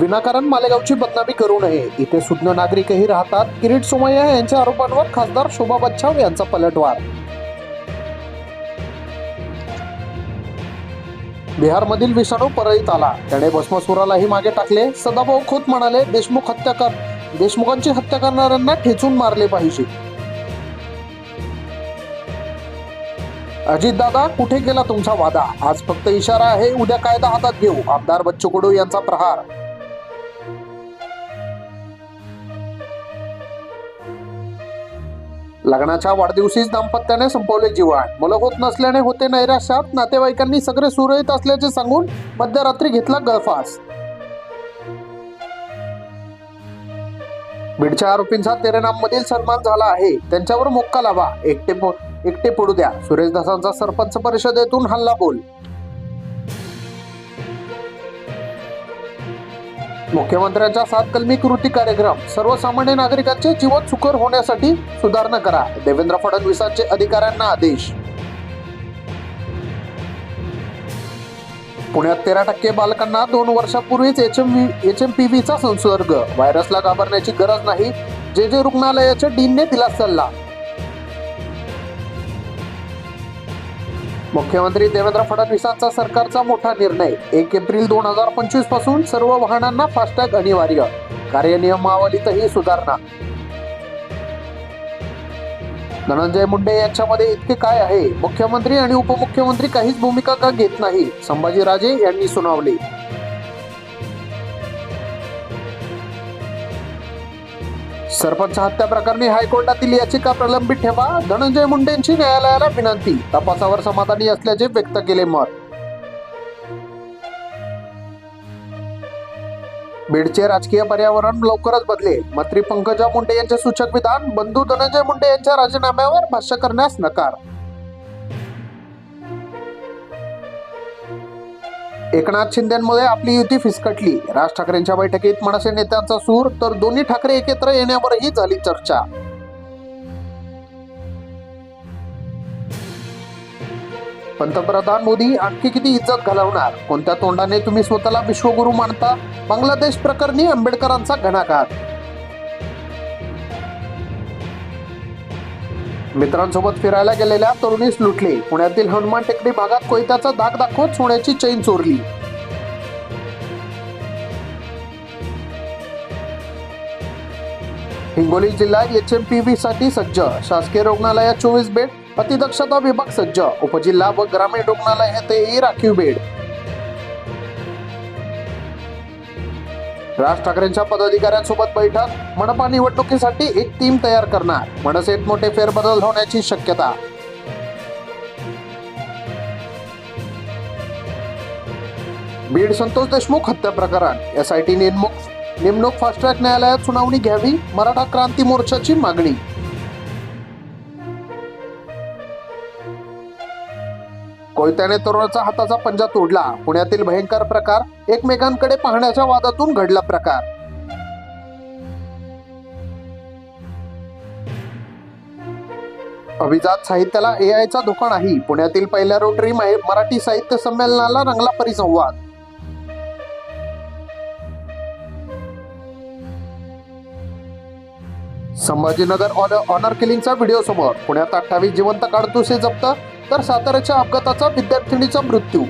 विनाकारण मालेगावची बदनामी करू नये, इथे सुज्ञ नागरिकही राहतात. किरीट सोमय्या यांच्या आरोपांवर खासदार शोभा बच्छाव यांचा पलटवार. बिहारमधील विषाणू परळीत आला, त्याने भस्मासुरालाही मागे टाकले. सदाभाऊ खोत म्हणाले, देशमुखांची हत्या करणाऱ्यांना ठेचून मारले पाहिजे. अजितदादा, कुठे गेला तुमचा वादा? आज फक्त इशारा आहे, उद्या कायदा हातात घेऊ. आमदार बच्चू कडू यांचा प्रहार. लग्नाच्या वाढदिवशीच दाम्पत्याने संपवले जीवन. मुलं होत नसल्याने होते नैराश्यात. नातेवाईकांनी सगळे सुरळीत असल्याचे सांगून मध्यरात्री घेतला गळफास. बीडच्या आरोपींचा तेरेनाममधील सन्मान झाला आहे, त्यांच्यावर मोक्का लावा. एकटे पडू द्या. सुरेश धसांचा सरपंच परिषदेतून हल्ला बोल. मुख्यमंत्र्यांचा 7 कलमी कृती कार्यक्रम. सर्वसामान्य नागरिकांचे जीवन सुकर होण्यासाठी सुधारणा करा. देवेंद्र फडणवीसांचे अधिकाऱ्यांना आदेश. पुण्यात 13% बालकांना 2 वर्षापूर्वीच HMPVचा संसर्ग. व्हायरसला घाबरण्याची गरज नाही, जे रुग्णालयाच्या डीनने दिला सल्ला. मुख्यमंत्री देवेंद्र फडणवीसांचा सरकारचा मोठा निर्णय. 1 एप्रिल 2025 पासून सर्व वाहनांना फास्टॅग अनिवार्य. कार्यनियमावलीतही सुधारणा. धनंजय मुंडे यांच्यामध्ये इतके काय आहे? मुख्यमंत्री आणि उपमुख्यमंत्री काहीच भूमिका का घेत नाही? संभाजीराजे यांनी सुनावले. सरपंच हत्या प्रकरणी हायकोर्टातील याचिका प्रलंबित ठेवा. धनंजय मुंडेंची न्यायालयाला विनंती. तपासावर समाधानी असल्याचे व्यक्त केले मत. बीडचे राजकीय पर्यावरण लवकरच बदलेल. मंत्री पंकजा मुंडे यांचे सूचक विधान. बंधू धनंजय मुंडे यांच्या राजीनाम्यावर भाष्य करण्यास नकार. एकनाथ शिंदेमुळे आपली युती फिसकटली. राज ठाकरेंच्या बैठकीत मनसे नेत्यांचा सूर, तर दोन्ही ठाकरे एकत्र येण्यावरही झाली चर्चा. पंतप्रधान मोदी आणखी किती इज्जत घालवणार? कोणत्या तोंडाने तुम्ही स्वतःला विश्वगुरू मानता? बांगलादेश प्रकरणी आंबेडकरांचा घणाघात. मित्रांसोबत फिरायला गेलेल्या तरुणीस लुटले. पुण्यातील हनुमान टेकडी भागात कोयत्याचा धाक दाखवत सोन्याची चैन चोरली. हिंगोली जिल्हा HMPV साठी सज्ज. शासकीय रुग्णालयात 24 बेड, अतिदक्षता विभाग सज्ज. उपजिल्हा व ग्रामीण रुग्णालयातही राखीव बेड. राज ठाकरेंच्या पदाधिकाऱ्यांसोबत बैठक. मनपा निवडणुकीसाठी एक टीम तयार करणार. मनसेत मोठे फेरबदल होण्याची शक्यता. बीड संतोष देशमुख हत्या प्रकरण. SIT नेमणूक फास्ट ट्रॅक न्यायालयात सुनावणी घ्यावी. मराठा क्रांती मोर्चाची मागणी. कोयत्याने तरुणाचा हाताचा पंजा तोडला. पुण्यातील भयंकर प्रकार. एकमेकांकडे पाहण्याच्या वादातून घडला प्रकार. अभिजात साहित्याला AIचा धोका नाही. पुण्यातील पहिल्या रोटरी मराठी साहित्य संमेलनाला रंगला परिसंवाद. संभाजीनगर ऑनर किलिंगचा व्हिडिओ समोर. पुण्यात 28 जिवंत काडतुसे जप्त, तर साताऱ्याच्या अपघाताचा विद्यार्थिनीचा मृत्यू.